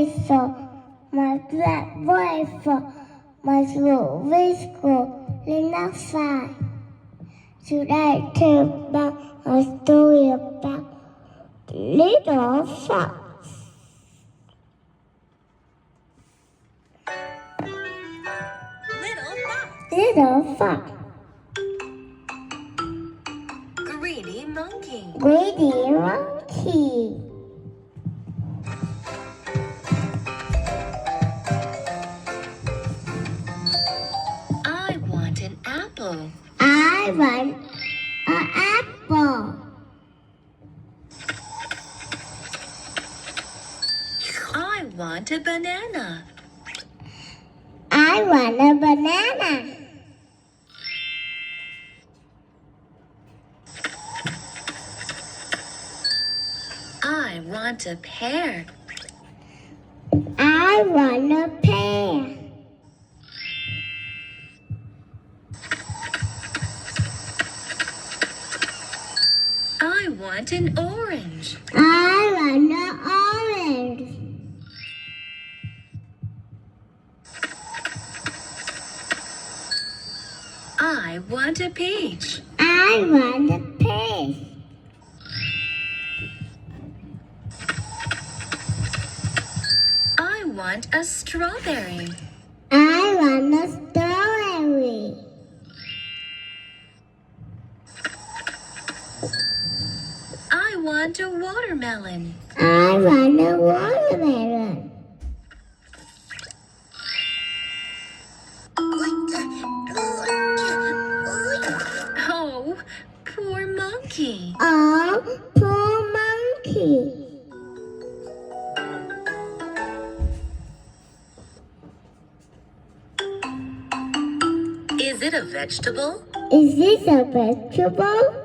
so my black voice, my slow whistle, Lena Fly. Today, tell about a story about little fox. Little fox. Greedy monkey. Greedy monkey. I want an apple. I want an apple. I want a banana. I want a banana. I want a pear. I want a pear. I want an orange. I want an orange. I want a peach. I want a peach. I want a strawberry. I want a strawberry. I want a watermelon. I want a watermelon. Oh, poor monkey. Oh, poor monkey. Is it a vegetable? Is this a vegetable?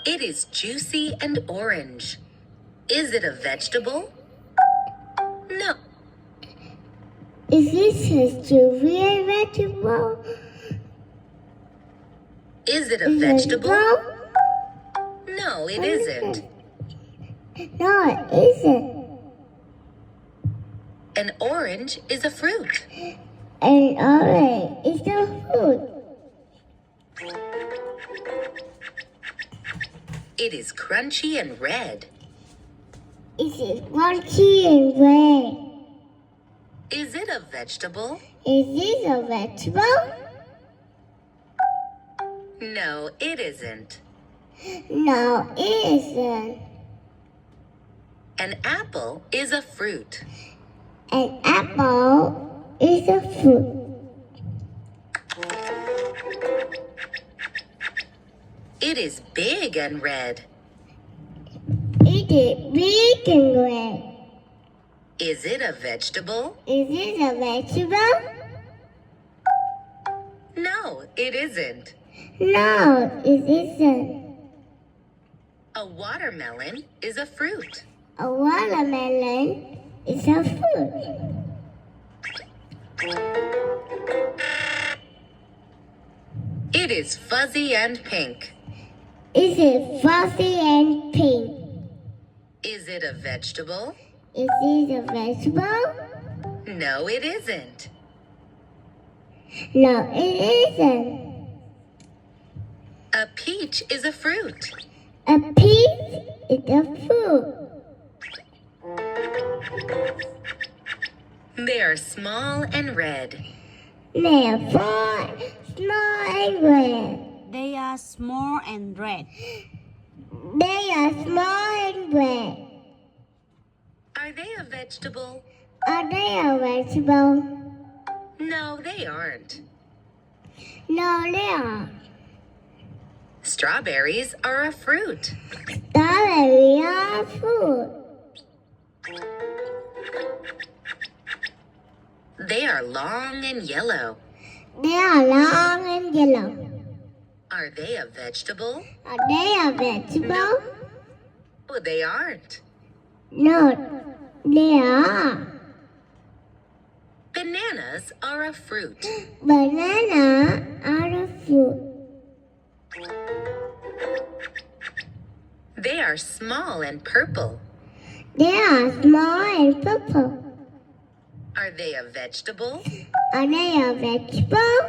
It is juicy and orange. Is it a vegetable? No. Is this a strawberry vegetable? Is it a vegetable? No, it isn't. No, it isn't. An orange is a fruit. An orange is a fruit. It is crunchy and red. Is it crunchy and red? Is it a vegetable? Is this a vegetable? No, it isn't. No, it isn't. An apple is a fruit. An apple is a fruit. It is big and red. It is big and red. Is it a vegetable? Is this a vegetable? No, it isn't. No, it isn't. A watermelon is a fruit. A watermelon is a fruit. It is fuzzy and pink. Is it fuzzy and pink? Is it a vegetable? Is this a vegetable? No, it isn't. No, it isn't. A peach is a fruit. A peach is a fruit. They are small and red. They are small and red. They are small and red. They are small and red. Are they a vegetable? Are they a vegetable? No, they aren't. No, they are. Strawberries are a fruit. Strawberries are fruit. They are long and yellow. They are long and yellow. Are they a vegetable? Are they a vegetable? Oh, they aren't. No, they are. Bananas are a fruit. Banana are a fruit. are small and purple. They are small and purple. Are they a vegetable? Are they a vegetable?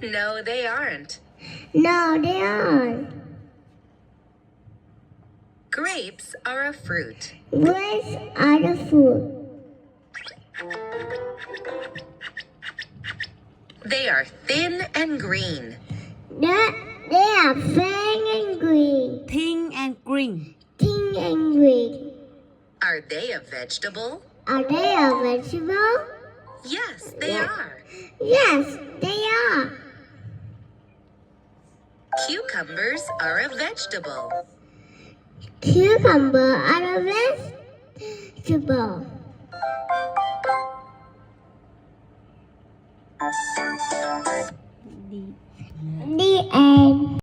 No, they aren't. No, they aren't. Grapes are a fruit. Grapes are the fruit. They are thin and green. They are fair and green. Pink and green. Pink and green. Are they a vegetable? Are they a vegetable? Yes, they Yeah. are. Yes, they are. Cucumbers are a vegetable. Cucumber are a vegetable. The The